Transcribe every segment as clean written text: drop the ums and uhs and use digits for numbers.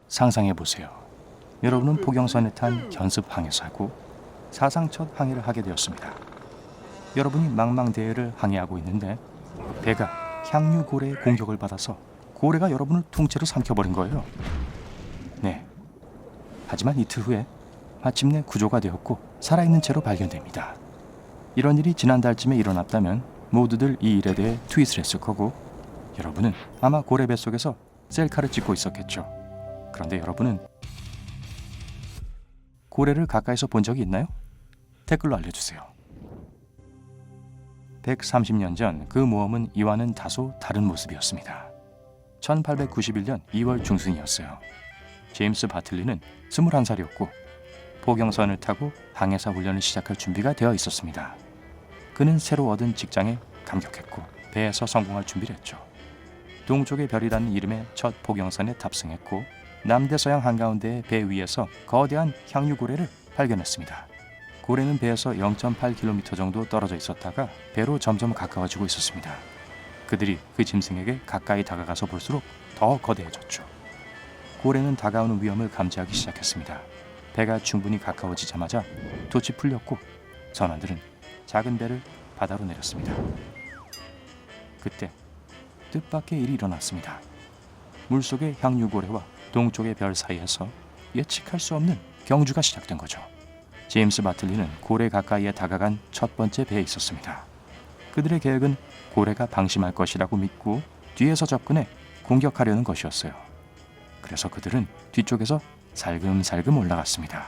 상상해보세요. 여러분은 포경선에 탄 견습 항해사고 사상 첫 항해를 하게 되었습니다. 여러분이 망망대해를 항해하고 있는데 배가 향유 고래의 공격을 받아서 고래가 여러분을 통째로 삼켜버린 거예요. 네. 하지만 이틀 후에 마침내 구조가 되었고 살아있는 채로 발견됩니다. 이런 일이 지난달쯤에 일어났다면 모두들 이 일에 대해 트윗을 했을 거고 여러분은 아마 고래 뱃속에서 셀카를 찍고 있었겠죠. 그런데 여러분은 고래를 가까이서 본 적이 있나요? 댓글로 알려주세요. 130년 전 그 모험은 이와는 다소 다른 모습이었습니다. 1891년 2월 중순이었어요. 제임스 바틀리는 21살이었고 포경선을 타고 항해사 훈련을 시작할 준비가 되어 있었습니다. 그는 새로 얻은 직장에 감격했고 배에서 성공할 준비를 했죠. 동쪽의 별이라는 이름의 첫 포경선에 탑승했고 남대서양 한가운데의 배 위에서 거대한 향유고래를 발견했습니다. 고래는 배에서 0.8km 정도 떨어져 있었다가 배로 점점 가까워지고 있었습니다. 그들이 그 짐승에게 가까이 다가가서 볼수록 더 거대해졌죠. 고래는 다가오는 위험을 감지하기 시작했습니다. 배가 충분히 가까워지자마자 돛이 풀렸고 선원들은 작은 배를 바다로 내렸습니다. 그때 뜻밖의 일이 일어났습니다. 물속의 향유고래와 동쪽의 별 사이에서 예측할 수 없는 경주가 시작된 거죠. 제임스 바틀리는 고래 가까이에 다가간 첫 번째 배에 있었습니다. 그들의 계획은 고래가 방심할 것이라고 믿고 뒤에서 접근해 공격하려는 것이었어요. 그래서 그들은 뒤쪽에서 살금살금 올라갔습니다.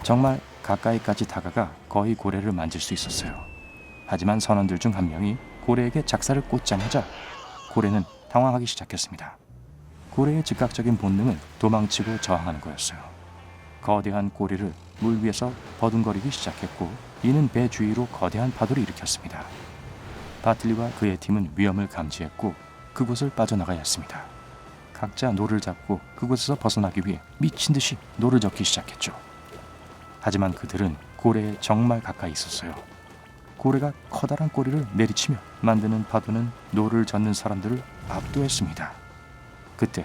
정말 가까이까지 다가가 거의 고래를 만질 수 있었어요. 하지만 선원들 중 한 명이 고래에게 작사를 꽂자마자 고래는 당황하기 시작했습니다. 고래의 즉각적인 본능은 도망치고 저항하는 거였어요. 거대한 꼬리를 물 위에서 버둥거리기 시작했고 이는 배 주위로 거대한 파도를 일으켰습니다. 바틀리와 그의 팀은 위험을 감지했고 그곳을 빠져나가야 했습니다. 각자 노를 잡고 그곳에서 벗어나기 위해 미친 듯이 노를 젓기 시작했죠. 하지만 그들은 고래에 정말 가까이 있었어요. 고래가 커다란 꼬리를 내리치며 만드는 파도는 노를 젓는 사람들을 압도했습니다. 그때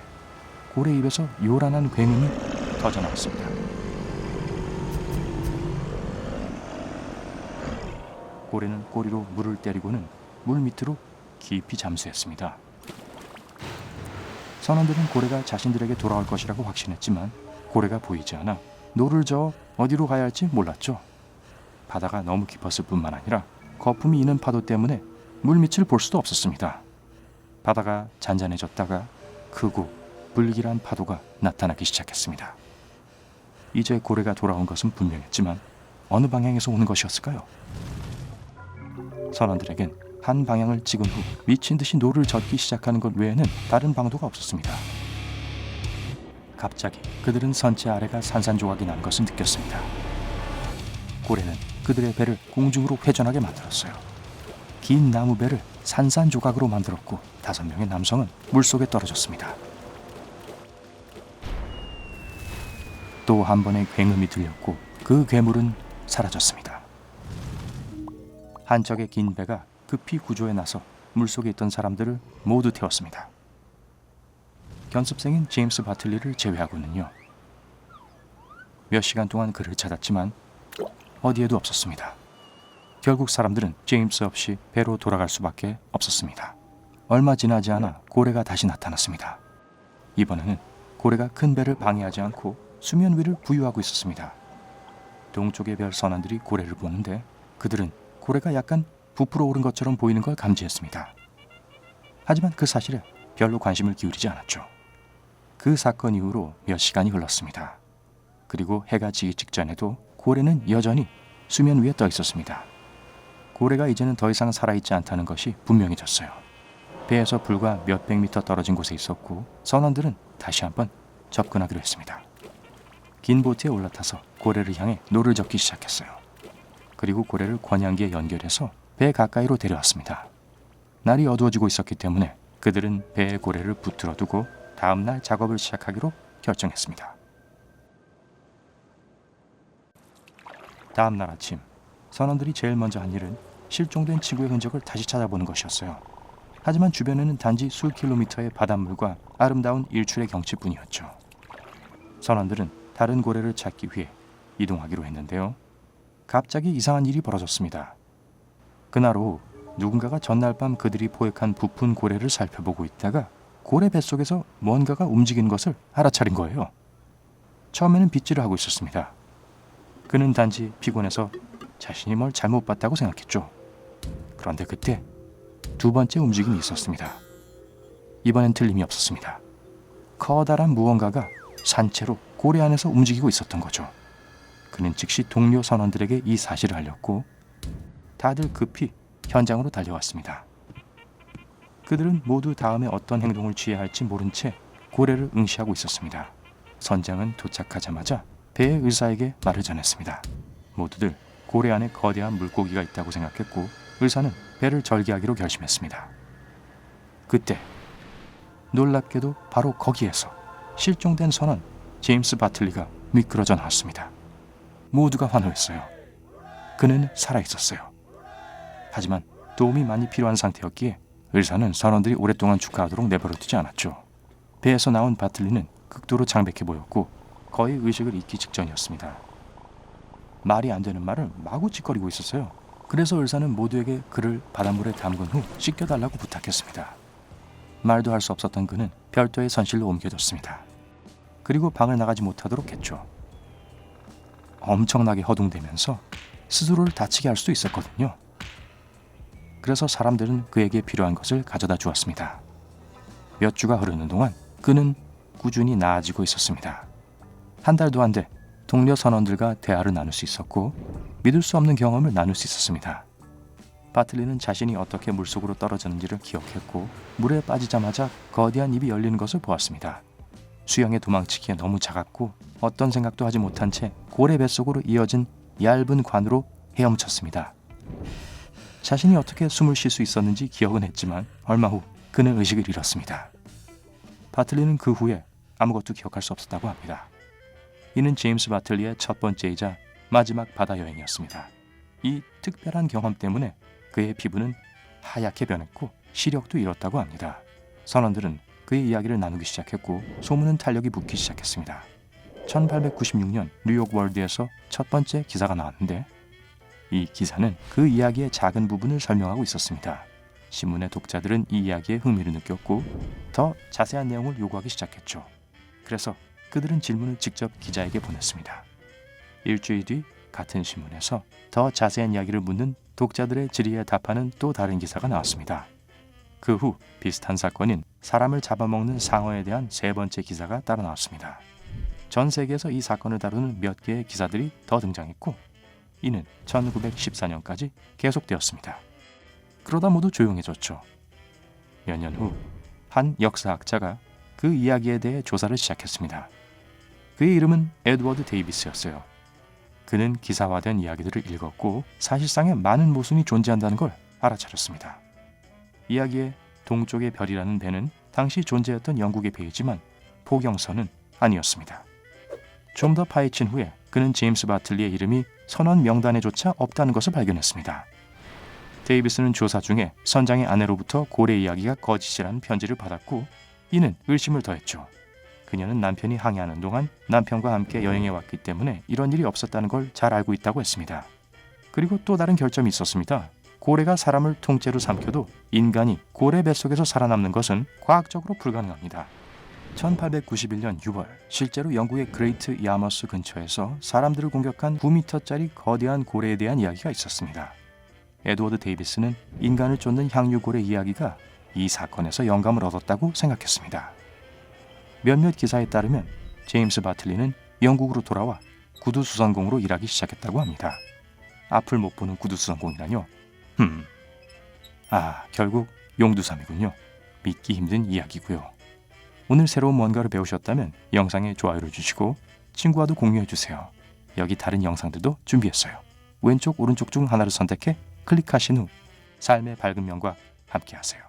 고래 입에서 요란한 굉음이 터져나왔습니다. 고래는 꼬리로 물을 때리고는 물 밑으로 깊이 잠수했습니다. 선원들은 고래가 자신들에게 돌아올 것이라고 확신했지만 고래가 보이지 않아 노를 저어 어디로 가야 할지 몰랐죠. 바다가 너무 깊었을 뿐만 아니라 거품이 이는 파도 때문에 물밑을 볼 수도 없었습니다. 바다가 잔잔해졌다가 크고 불길한 파도가 나타나기 시작했습니다. 이제 고래가 돌아온 것은 분명했지만 어느 방향에서 오는 것이었을까요? 선원들에겐 한 방향을 찍은 후 미친 듯이 노를 젓기 시작하는 것 외에는 다른 방도가 없었습니다. 갑자기 그들은 선체 아래가 산산조각이 난 것을 느꼈습니다. 고래는 그들의 배를 공중으로 회전하게 만들었어요. 긴 나무 배를 산산조각으로 만들었고 5명의 남성은 물속에 떨어졌습니다. 또 한 번의 굉음이 들렸고 그 괴물은 사라졌습니다. 한 척의 긴 배가 급히 구조에 나서 물속에 있던 사람들을 모두 태웠습니다. 견습생인 제임스 바틀리를 제외하고는요. 몇 시간 동안 그를 찾았지만 어디에도 없었습니다. 결국 사람들은 제임스 없이 배로 돌아갈 수밖에 없었습니다. 얼마 지나지 않아 고래가 다시 나타났습니다. 이번에는 고래가 큰 배를 방해하지 않고 수면 위를 부유하고 있었습니다. 동쪽의 별 선원들이 고래를 보는데 그들은 고래가 약간 부풀어 오른 것처럼 보이는 걸 감지했습니다. 하지만 그 사실에 별로 관심을 기울이지 않았죠. 그 사건 이후로 몇 시간이 흘렀습니다. 그리고 해가 지기 직전에도 고래는 여전히 수면 위에 떠 있었습니다. 고래가 이제는 더 이상 살아있지 않다는 것이 분명해졌어요. 배에서 불과 몇백 미터 떨어진 곳에 있었고 선원들은 다시 한번 접근하기로 했습니다. 긴 보트에 올라타서 고래를 향해 노를 젓기 시작했어요. 그리고 고래를 권양기에 연결해서 배 가까이로 데려왔습니다. 날이 어두워지고 있었기 때문에 그들은 배에 고래를 붙들어 두고 다음 날 작업을 시작하기로 결정했습니다. 다음 날 아침 선원들이 제일 먼저 한 일은 실종된 친구의 흔적을 다시 찾아보는 것이었어요. 하지만 주변에는 단지 수킬로미터의 바닷물과 아름다운 일출의 경치뿐이었죠. 선원들은 다른 고래를 찾기 위해 이동하기로 했는데요. 갑자기 이상한 일이 벌어졌습니다. 그날 오후 누군가가 전날 밤 그들이 포획한 부푼 고래를 살펴보고 있다가 고래 뱃속에서 뭔가가 움직이는 것을 알아차린 거예요. 처음에는 빗질을 하고 있었습니다. 그는 단지 피곤해서 자신이 뭘 잘못 봤다고 생각했죠. 그런데 그때 두 번째 움직임이 있었습니다. 이번엔 틀림이 없었습니다. 커다란 무언가가 산채로 고래 안에서 움직이고 있었던 거죠. 그는 즉시 동료 선원들에게 이 사실을 알렸고 다들 급히 현장으로 달려왔습니다. 그들은 모두 다음에 어떤 행동을 취해야 할지 모른 채 고래를 응시하고 있었습니다. 선장은 도착하자마자 배의 의사에게 말을 전했습니다. 모두들 고래 안에 거대한 물고기가 있다고 생각했고 의사는 배를 절개하기로 결심했습니다. 그때 놀랍게도 바로 거기에서 실종된 선원 제임스 바틀리가 미끄러져 나왔습니다. 모두가 환호했어요. 그는 살아있었어요. 하지만 도움이 많이 필요한 상태였기에 의사는 선원들이 오랫동안 축하하도록 내버려두지 않았죠. 배에서 나온 바틀리는 극도로 창백해 보였고 거의 의식을 잃기 직전이었습니다. 말이 안 되는 말을 마구 찌꺼리고 있었어요. 그래서 의사는 모두에게 그를 바닷물에 담근 후 씻겨달라고 부탁했습니다. 말도 할 수 없었던 그는 별도의 선실로 옮겨졌습니다. 그리고 방을 나가지 못하도록 했죠. 엄청나게 허둥대면서 스스로를 다치게 할 수도 있었거든요. 그래서 사람들은 그에게 필요한 것을 가져다 주었습니다. 몇 주가 흐르는 동안 그는 꾸준히 나아지고 있었습니다. 한 달도 안 돼 동료 선원들과 대화를 나눌 수 있었고 믿을 수 없는 경험을 나눌 수 있었습니다. 바틀리는 자신이 어떻게 물속으로 떨어졌는지를 기억했고 물에 빠지자마자 거대한 입이 열리는 것을 보았습니다. 수영에 도망치기에 너무 작았고 어떤 생각도 하지 못한 채 고래 뱃속으로 이어진 얇은 관으로 헤엄쳤습니다. 자신이 어떻게 숨을 쉴 수 있었는지 기억은 했지만 얼마 후 그는 의식을 잃었습니다. 바틀리는 그 후에 아무것도 기억할 수 없었다고 합니다. 이는 제임스 바틀리의 첫 번째이자 마지막 바다 여행이었습니다. 이 특별한 경험 때문에 그의 피부는 하얗게 변했고 시력도 잃었다고 합니다. 선원들은 그의 이야기를 나누기 시작했고 소문은 탄력이 붙기 시작했습니다. 1896년 뉴욕 월드에서 첫 번째 기사가 나왔는데 이 기사는 그 이야기의 작은 부분을 설명하고 있었습니다. 신문의 독자들은 이 이야기에 흥미를 느꼈고 더 자세한 내용을 요구하기 시작했죠. 그래서 그들은 질문을 직접 기자에게 보냈습니다. 일주일 뒤 같은 신문에서 더 자세한 이야기를 묻는 독자들의 질의에 답하는 또 다른 기사가 나왔습니다. 그 후 비슷한 사건인 사람을 잡아먹는 상어에 대한 세 번째 기사가 따라 나왔습니다. 전 세계에서 이 사건을 다루는 몇 개의 기사들이 더 등장했고 이는 1914년까지 계속되었습니다. 그러다 모두 조용해졌죠. 몇 년 후 한 역사학자가 그 이야기에 대해 조사를 시작했습니다. 그의 이름은 에드워드 데이비스였어요. 그는 기사화된 이야기들을 읽었고 사실상의 많은 모순이 존재한다는 걸 알아차렸습니다. 이야기의 동쪽의 별이라는 배는 당시 존재했던 영국의 배이지만 포경선은 아니었습니다. 좀 더 파헤친 후에 그는 제임스 바틀리의 이름이 선원 명단에조차 없다는 것을 발견했습니다. 데이비스는 조사 중에 선장의 아내로부터 고래 이야기가 거짓이라는 편지를 받았고 이는 의심을 더했죠. 그녀는 남편이 항해하는 동안 남편과 함께 여행해 왔기 때문에 이런 일이 없었다는 걸 잘 알고 있다고 했습니다. 그리고 또 다른 결점이 있었습니다. 고래가 사람을 통째로 삼켜도 인간이 고래 뱃속에서 살아남는 것은 과학적으로 불가능합니다. 1891년 6월 실제로 영국의 그레이트 야머스 근처에서 사람들을 공격한 9m짜리 거대한 고래에 대한 이야기가 있었습니다. 에드워드 데이비스는 인간을 쫓는 향유고래 이야기가 이 사건에서 영감을 얻었다고 생각했습니다. 몇몇 기사에 따르면 제임스 바틀리는 영국으로 돌아와 구두수선공으로 일하기 시작했다고 합니다. 앞을 못 보는 구두수선공이라뇨? 결국 용두삼이군요. 믿기 힘든 이야기고요. 오늘 새로운 뭔가를 배우셨다면 영상에 좋아요를 주시고 친구와도 공유해주세요. 여기 다른 영상들도 준비했어요. 왼쪽 오른쪽 중 하나를 선택해 클릭하신 후 삶의 밝은 면과 함께하세요.